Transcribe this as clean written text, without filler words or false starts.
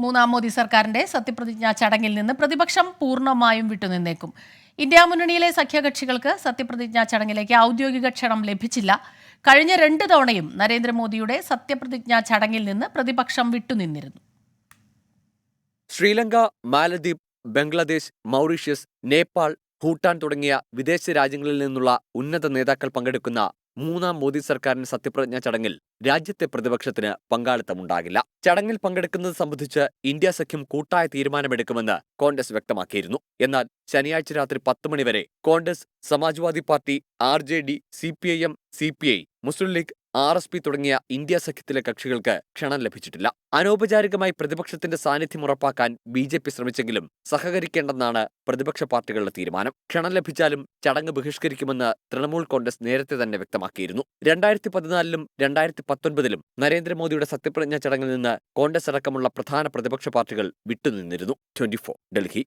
മൂന്നാം മോദി സർക്കാരിന്റെ സത്യപ്രതിജ്ഞാ ചടങ്ങിൽ നിന്ന് പ്രതിപക്ഷം പൂർണ്ണമായും വിട്ടുനിന്നേക്കും. ഇന്ത്യ മുന്നണിയിലെ സഖ്യകക്ഷികൾക്ക് സത്യപ്രതിജ്ഞാ ചടങ്ങിലേക്ക് ഔദ്യോഗിക ക്ഷണം ലഭിച്ചില്ല. കഴിഞ്ഞ 2 തവണയും നരേന്ദ്രമോദിയുടെ സത്യപ്രതിജ്ഞാ ചടങ്ങിൽ നിന്ന് പ്രതിപക്ഷം വിട്ടുനിന്നിരുന്നു. ശ്രീലങ്ക, മാലദ്വീപ്, ബംഗ്ലാദേശ്, മൗറീഷ്യസ്, നേപ്പാൾ, ഭൂട്ടാൻ തുടങ്ങിയ വിദേശ രാജ്യങ്ങളിൽ നിന്നുള്ള ഉന്നത നേതാക്കൾ പങ്കെടുക്കുന്ന മൂന്നാം മോദി സർക്കാരിന്റെ സത്യപ്രതിജ്ഞാ ചടങ്ങിൽ രാജ്യത്തെ പ്രതിപക്ഷത്തിന് പങ്കാളിത്തമുണ്ടാകില്ല. ചടങ്ങിൽ പങ്കെടുക്കുന്നത് സംബന്ധിച്ച് ഇന്ത്യ സഖ്യം കൂട്ടായ തീരുമാനമെടുക്കുമെന്ന് കോൺഗ്രസ് വ്യക്തമാക്കിയിരുന്നു. എന്നാൽ ശനിയാഴ്ച രാത്രി 10 മണിവരെ Congress, Samajwadi party, RJD, CPIM, CPI, മുസ്ലിം ലീഗ്, RSP തുടങ്ങിയ ഇന്ത്യ സഖ്യത്തിലെ കക്ഷികൾക്ക് ക്ഷണം ലഭിച്ചിട്ടില്ല. അനൗപചാരികമായി പ്രതിപക്ഷത്തിന്റെ സാന്നിധ്യം ഉറപ്പാക്കാൻ BJP ശ്രമിച്ചെങ്കിലും സഹകരിക്കേണ്ടെന്നാണ് പ്രതിപക്ഷ പാർട്ടികളുടെ തീരുമാനം. ക്ഷണം ലഭിച്ചാലും ചടങ്ങ് ബഹിഷ്കരിക്കുമെന്ന് തൃണമൂൽ കോൺഗ്രസ് നേരത്തെ തന്നെ വ്യക്തമാക്കിയിരുന്നു. 2014-ലും 2019-ലും നരേന്ദ്രമോദിയുടെ സത്യപ്രതിജ്ഞാ ചടങ്ങിൽ നിന്ന് കോൺഗ്രസ് അടക്കമുള്ള പ്രധാന പ്രതിപക്ഷ പാർട്ടികൾ വിട്ടുനിന്നിരുന്നു. 24 ഡൽഹി.